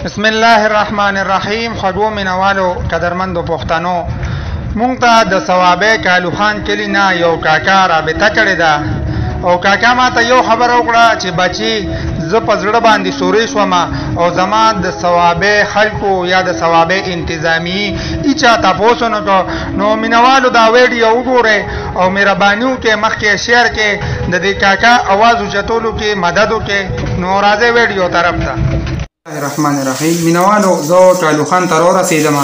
بسم الله الرحمن الرحیم. خوږو مینوالو قدرمندو پښتنو، مونږ ته د ثوابه کالو خان کلی نه یو کاکا رابطه کړې ده او کاکا ما ته یو خبر وکړه چې بچي زه په زړه باندې سورې شوم او زما د ثوابه خلکو یا د ثوابه انتظامی ایچا تاسو نو مینوالو دا ویډیو وګورئ او مهرباني وکړئ مخکې شیر کې د دې کاکا आवाज اوچتولو کې مدد وکړئ. نو راځئ ویډیو طرف ته. الرحمن الرحیم. مینوالو زه کالو خان ته ورسېدم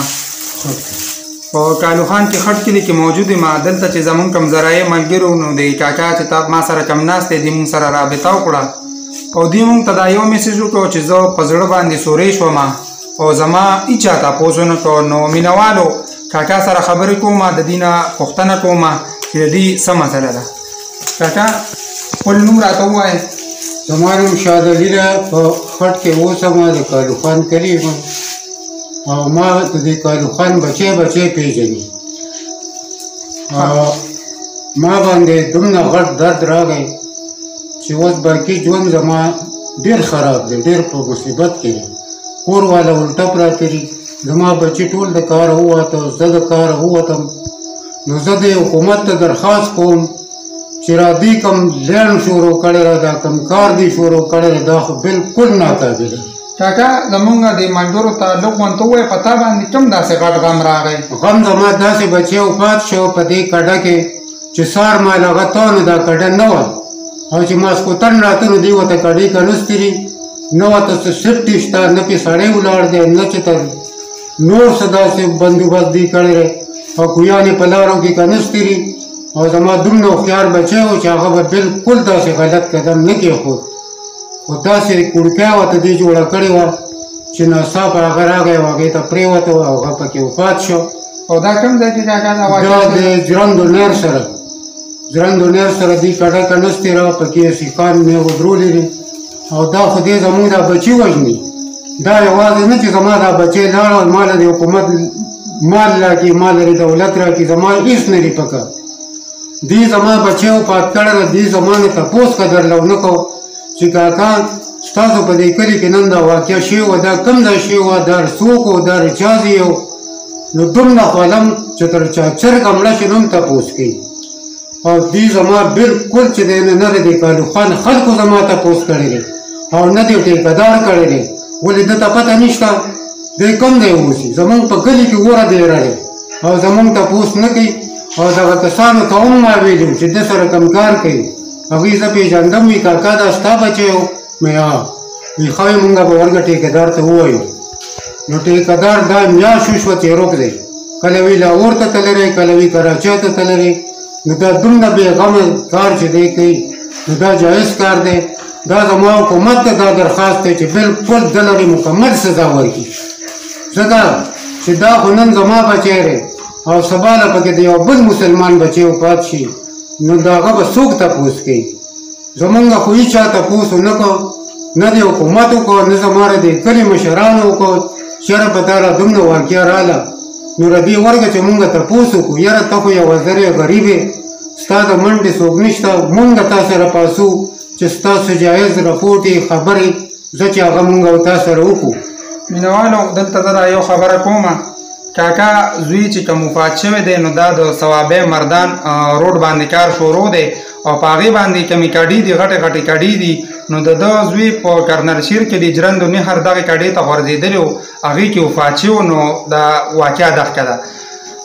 او کالو خان کې خټ کلي کې موجود ما دلته چې زمونږ کوم ذرایع ملګرو نو د کاکا چې تا ما سره کم ناست دی مونږ سره رابطه وکړه او دوی مونږ ته دا یو میسیج وکړو چې زه په زړه باندې سورې شوم او زما هیچا تاسو نه کو. نو مینوالو کاکا سره خبرې کوم، د دې نه پوښتنه کوم چې د دې څه مسله ده. کاکا خپل نوم راته ووایه. زما نوم شادعلي ده، په خټ کې اوسم، د کالو خان کلي یم او ما د دې کالو خان بچی پیژني. ما باندې دومره غټ درد راغی چې اوس باقي ژوند زما ډېر خراب دی، ډېر په مصیبت کې دی. کور والا الټه پراته دي، زما بچي ټول د کاره ووته، زه د کاره ووتم. نو زه د حکومت ته درخواست کوم چې را دې کوم لین شروع کړی را، دا کوم کار دی شروع کړی دا خو بالکل ناقابل دی. کاکا زمونږ د ملګرو تعلق ونته ووایه په تا باندې کوم داسې غټ غم راغی؟ غم زما داسې بچی وفات شو په دې کډه کې چې سار مال هغه ته نو دا کډه نه وه او چې ماسخوتن راته نو دوی ورته کډې کنستري نه ورته څه سیفټي شته، نه پې سړی ولاړ دی، نه چې ته نور څه داسې بندوبست دی کړی دی او کویانې په لارو کې کنستري. او زما دومره هوښیار بچی و چې هغه به بالکل داسې غلط قدم نه کېښود، خو داسې کړکۍ ورته دې جوړه کړې وه چې ناڅاپه هغه راغی او هغې ته پرېوته او هغه پکې وفات شو. او دا کوم ځای کې کاکا دا دا د ژرندو نیر سره دې کډه کنستې را پکې سیخان مې ودرولې دي او دا خو دې زمونږ دا بچي وژني. دا یوازې نه چې زما دا بچی لاړ او ما له د حکومت مال راکړي، ما له دولت راکړي، زما هېڅ نه دي پکار. دې زما بچی وفات کړی ده، دې زما نه تپوس قدر لو نه کو چې کاکا ستاسو په دې کلي کې نن دا واقع شوې وه، دا کوم ځای شوې وه، دا څوک و، دا چا ځای و. نو دومره خولم چې تر چا چرګه مړه شي نو هم تپوس کوي. او دې زما بالکل چې دی نه د کالو خان خلکو زما تپوس کړی دی او نه دې ټیکهدار کړی دی. ولې ده ته پته نشته دی کوم دی اوسي، زمونږ په کلي کې وره دی رړی او زمونږ تپوس نه کوي. او دغه کسانو ته هم ما ویلي چې ده سره کوم کار کوي هغوی زه پېژندم، وي کاکا دا ستا بچی و؟ مې وي ښه وي مونږ به ورګه ټیکهدار ته ووایو. نو ټیکهدار دا میاشت وشوه تېروک دی، کله وی لاهور ته تللی، کله وی کراچۍ ته تللی. نو دا دومره بېغمه کار چې دی کوي نو دا جایز کار دی. دا زما حکومت ته دا درخواست دی چې بالکل ده لرې مکمل سزا ورکړي، ځکه چې دا خو نن زما بچی دی او سبا له پکې د یو بل مسلمان بچی وفات شي نو د هغه به څوک تپوس کوي؟ زمونږ خو هېچا تپوس ونه کو، نه د حکومت وکړو، نه زما د کلي مشرانو وکړو. چېرې په تا را دومره واقعه راله نو له دې ورګه چې مونږ تپوس وکړو، یاره ته خو یوه ذرې غریب یې، ستا د منډې څوک نشته، مونږ تا سره پاسو چې ستاسو جایز رپوټې خبرې زه چې هغه مونږ او تا سره وکړو. مینوالو دلته زه دا یو خبره کومه، کاکا زوی چې کوم وفات شوی دی نو دا د ثوابه مردان روډ باندې کار شروع دی او په هغې باندې کومې کډې دي، غټې غټې کډې دي. نو د ده زوی په کرنل شیر کې د ژرندو نهر دغې کډې ته غورځېدلی و، هغې کې وفات شوی. نو دا واقعه دغه ده.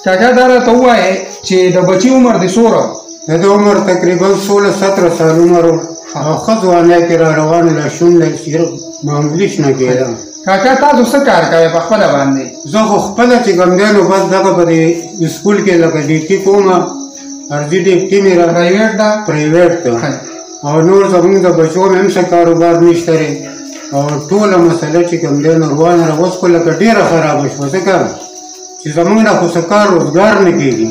کاکا دا راته ووایې چې د بچي عمر د څومره؟ د ده عمر تقریبا 16-17 سال عمر و او ښه ځوانۍ کې را روان له شونډه صرف معمولي شنه کېده. کاکا تاسو څه کار کوئ په خپله باندې؟ زه خو خپله چې کوم دی نو بس دغه په دې سکول کې لکه ډیوټي کومه، عرضي ډیوټي مې را پرایویټ ده؟ پرایویټ ده. او نور زمونږ د بچو مې هم څه کاروبار نشته دی او ټوله مسله چې کوم دی نو روانه را اوس خو لکه ډېره خرابه شوه، ځکه چې زمونږ نه خو څه کار روزګار نه کېږي،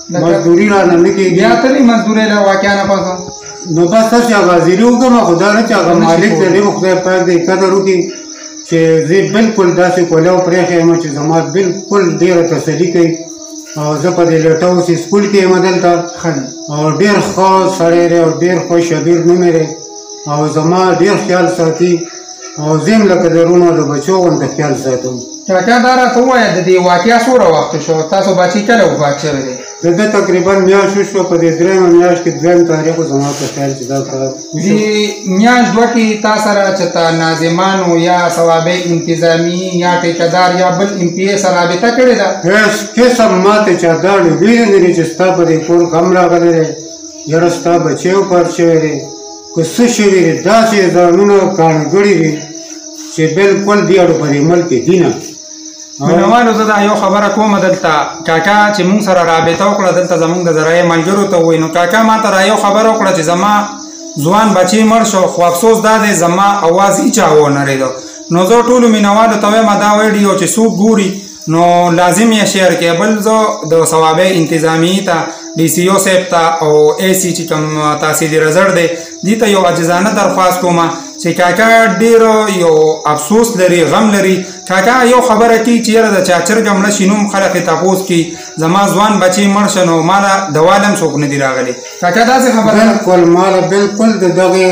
مزدوري رانه نه کېږي. بیا تلې مزدورۍ له واقعه نه پسه نو بس هسې هغه حاضري وکړم، خو دا نه چې هغه مالک ته دې خدای پاک دې قدر وکړي چې زه بالکل داسې کولاو پرېښی یم چې زما بالکل ډېره تسلي کوي. او زه په دې لیټ هاوس سکول کې یم دلته او ډېر ښه سړی دی او ډېر خوش شبیر نوم یې دی او زما ډېر خیال ساتي او زم لکه د رونو د بچو غونته خیال ساتم. کاکا دا راته ووایه د دې واقعه څومره وخت شو؟ تاسو بچي کله وفات شوی دی؟ د ده تقریبا میاشت وشوه. په دې درېیمه میاشت کې دویم تاریخ زما په خیال چې دا کار دې میاشت دوه کې تا سره چېرته ناظمانو یا صوابع انتظامي یا ټیکهدار یا بل MPA سره رابطه کړې ده؟ هېڅ قسم ما ته چا دا ویلي نه دي چې ستا په دې کور غم راغلی دی، یاره ستا بچی وفات شوی دی، که څه شوي دي داسې ځانونه کاڼه کړي دي چې بلکل دېاړو په دې ملک کې دي نه. مینوالو زه دا یو خبره کومه دلته کاکا چې مونږ سره رابطه وکړه دلته زمونږ د ذرایع ملګرو ته ووایي، نو کاکا ما ته را یو خبره وکړه چې زما ځوان بچی مړ شو، خو افسوس دا دی زما اواز هیچا ونه اورېدو. نو زه ټولو مینوالو ته وایم دا ویډیو چې څوک ګوري نو لازم یې شیر کړئ. بل زه د صوابع انتظامي ته DCO صاحب ته او AC چې کوم تحصیلي رزړ دی دې ته یو عاجزانه درخواست کوم چې کاکا ډېر یو افسوس لري، غم لري. کاکا یو خبره کوي چې یاره د چا چرګه مړه شي نوم خلک یې تپوس کړي زما ځوان بچی مړ شه نو ماله دواله هم څوک نه دي راغلی. کاکا داسې خبره بلکل ماله بلکل د دغې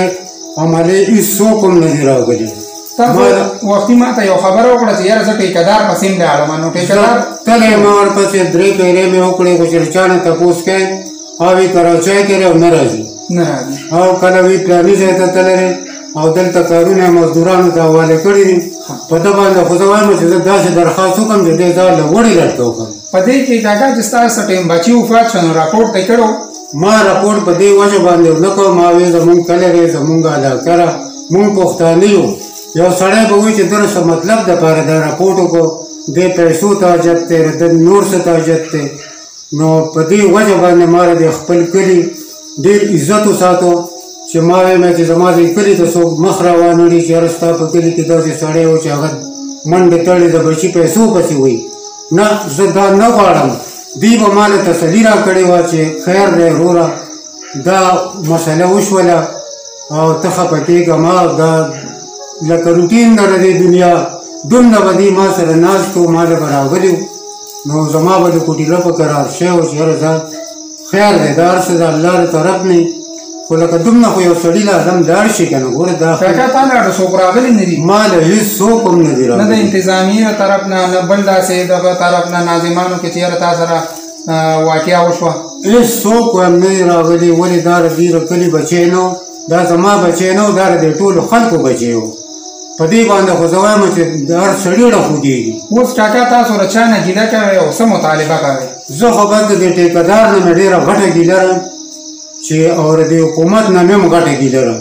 عملې هېڅوک هم نه دي راغلي. تاسو وختي ما ته یو خبره وکړه چې یاره زه ټیکهدار پسې هم لاړم. نو ټیکهدار تللی ما ورپسې درې پیرې مې وکړې خو چې له چا نه تپوس کوې او وي کراچۍ کې او نه راځي او کله وي پلاني ځای ته تللی او دلته کارونه مزدورانو ته حواله کړي دي. په ده باندې خو زه وایم چې زه داسې درخواست وکړم چې دې ځان له وړې لټکه وکړم. په دې کې کاکا چې ستاسو ټایم بچي وفات شو نو راپورټ ته کړو؟ ما راپورټ په دې وجه باندې ونه کړم. ما وی زمونږ کلی دی، زمونږ علاقه ده، مونږ پښتانه یو. یو سړی به وایي چې دره څه مطلب دپاره دا راپورټ وکړو، دې پیسو ته حاجت دی، د نور څه ته حاجت دی. نو په دې وجه باندې ما د خپل کلي ډېر عزت وساتو چې ما وایم چې زما دې کلي ته څوک مخ را وانهړي چې یاره ستا په کلي کې داسې سړی و چې هغه منډې تړې د بچي پیسو پسې وایي. نه زه دا نه غواړم. دوی به ما له تسلي را کړې وه چې خیر دی وروره دا مسله وشوله او ته خفه کېږه ما دا لکه روټین ده د دې دنیا دومره به دې ما سره ناست و ما له به راغلي نو زما به د کوټیله په قرار شوی و چې یاره دا خیر دی دا هر څه د الله له طرف نه خو لکه دومره خو یو سړي لازم لاړ شي که نه ګوره دا کاکا تا لاړو څوک راغلي نه دي؟ ما له هېڅوک هم نه دي نه د انتظامیې طرف نه نه بل داسې د طرف نه ناظمانو کې چې یاره تا سره واقعه وشوه هېڅوک هم نه دي راغلي. ولې دا د دې د کلي بچی نه و، دا زما بچی نه و، دا د دې ټولو خلکو بچی و. په دې باندې خو زه وایم چې د هر سړي ډه خوږېږي. اوس کاکا تاسو له چا نه ګیله کوئ او څه مطالبه کوئ؟ زه خو بس د دې ټیکهدار نه مې ډېره غټه ګیله لرم چې او د حکومت نه مې هم غټه ګیله لرم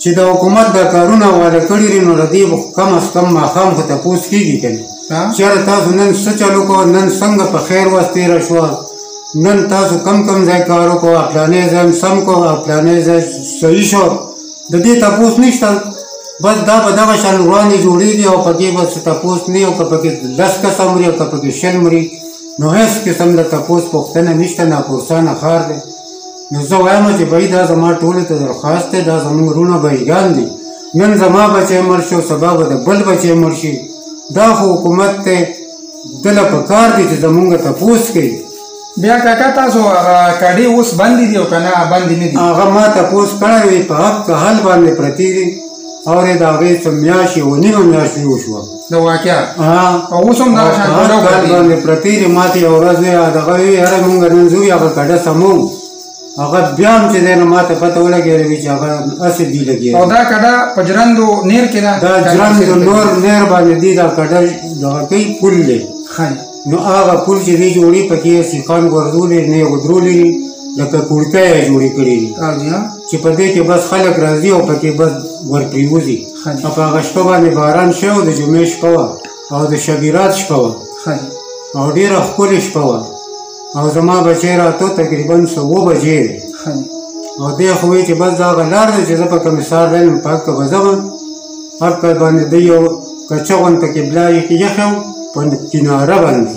چې د حکومت دا کارونه حواله کړي دي نو د دې کم از کم ماښام خو تپوس کېږي که نه چې یاره تاسو نن څه چلو کوه، نن څنګه په خیر وس تېره شوه، نن تاسو کم ځای کار وکړو، پلانې ځای هم سم کړو او پلانې ځای صحیح شو. د دې تپوس نشته. بس دا به دغه شان وړاندې جوړېږي او په کې به څه تپوس نه وي او که پکې 10 کسه مري او که پکې 100 مري نو هېڅ قسم د تپوس پوښتنه نشته. ناپوسانه ښار دی. نو زه وایم چې بهی دا زما ټولو ته درخواست دی، دا زموږ وروڼه بهیګان دي. نن زما بچی مړ شو، سبا به د بل بچی مړ شي. دا خو حکومت دی، ده له پکار دی چې زمونږ تپوس کوي. بیا کاکا تاسو هغه کډې اوس بندې دي او که نه بندې نه دي؟ هغه ما تپوس کړی وي په حق حل باندې پرتې دي او د هغې څه میاشت یوه نیمه میاشت وشوه د واقعه او اوس هم دغه شان کډه باندې پرتې دي. ما ته یوه ورځ دغه وي یاره مونږ نن ځو هغه کډه سمو. هغه بیا هم چې دی نو ما ته پته ولګېدله وي چې هغه هسې دي لګېږي. او دا کډه په جرندو نیر کې ده؟ دا جرندو نور نیر باندې دي دا کډه دغه کوي پل دی. نو هغه پل چې دی جوړي پکې سیخان ګرځولي نه یې ودرولي دي لکه کوړکۍ یې جوړې کړي دي چې په دې کې بس خلک راځي او پکې بس ورپرېوځي. او په هغه شپه باندې باران شوی و، د جمعې شپه وه او د شبیرات شپه وه او ډېره ښکلې شپه وه او زما بچی راته تقریبا 7 بجې دی او دی خو وایي چې بس دا هغه لار دی چې زه په کمیسار لایم په هلته به ځم. هلته باندې دی یو کچه غونته قبله یخی و په کناره باندې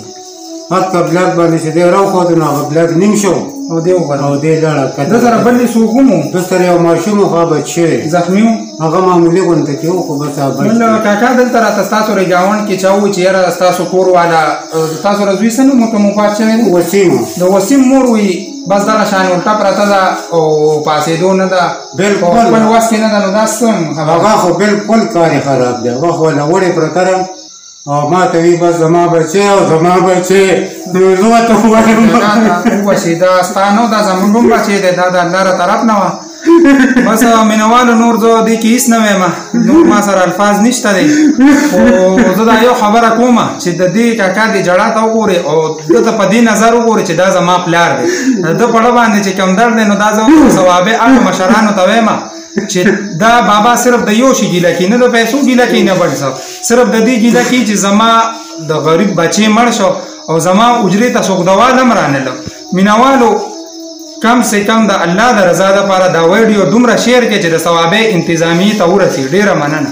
هلته بلاک باندې چې دی راوښود نو هغه بلاک نیم شو او دی وغورځېد او دی لاړه. ده سره بل څوک هم و؟ ده سره یو ماشوم و خو هغه بچ شوی زخمي و؟ هغه معمولي غونته کې و خو بس هغه بچ. کاکا دلته راته ستاسو رګاوند کې چا ووایي چې یاره ستاسو کور والا ستاسو زوی څه نوم ورته وفات شوی دی؟ وسیم. د وسیم مور وایي بس دغه شان ورته پرته ده او پاسېدو نه ده بالکل. په خپل وس کې نه ده، نو دا څه خبره؟ هغه خو بالکل کار یې خراب دی، هغه خو له وړې پرته او ما ته وي بس زما بچی او زما بچی، نو زه ورته ووایم وبسې دا ستا نه و، دا زمونږ هم بچی دی، دا د الله له طرف نه وه. بس مینوالو نور زه دې کې هېڅ نه وایم، نور ما سره الفاظ نشته دی، خو زه دا یو خبره کوم چې د دې کاکا دې جړا ته وګورې او ده ته په دې نظر وګورې چې دا زما پلار دی، د ده په اړه باندې چې کم درد دی، نو دا زه ثوابې هغو مشرانو ته وایم چې دا بابا صرف د یو شي ګیله کوي، نه د پیسو ګیله کوي نه بل څه، صرف د دې ګیله کوي چې زما د غریب بچی مړ شو او زما اجرې ته څوک دوال هم رانهله. مینوالو کم سے کم د الله د رضا دپاره دا ویډیو دومره شیر کړئ چې د ثوابې انتظامیې ته ورسي. ډېره مننه.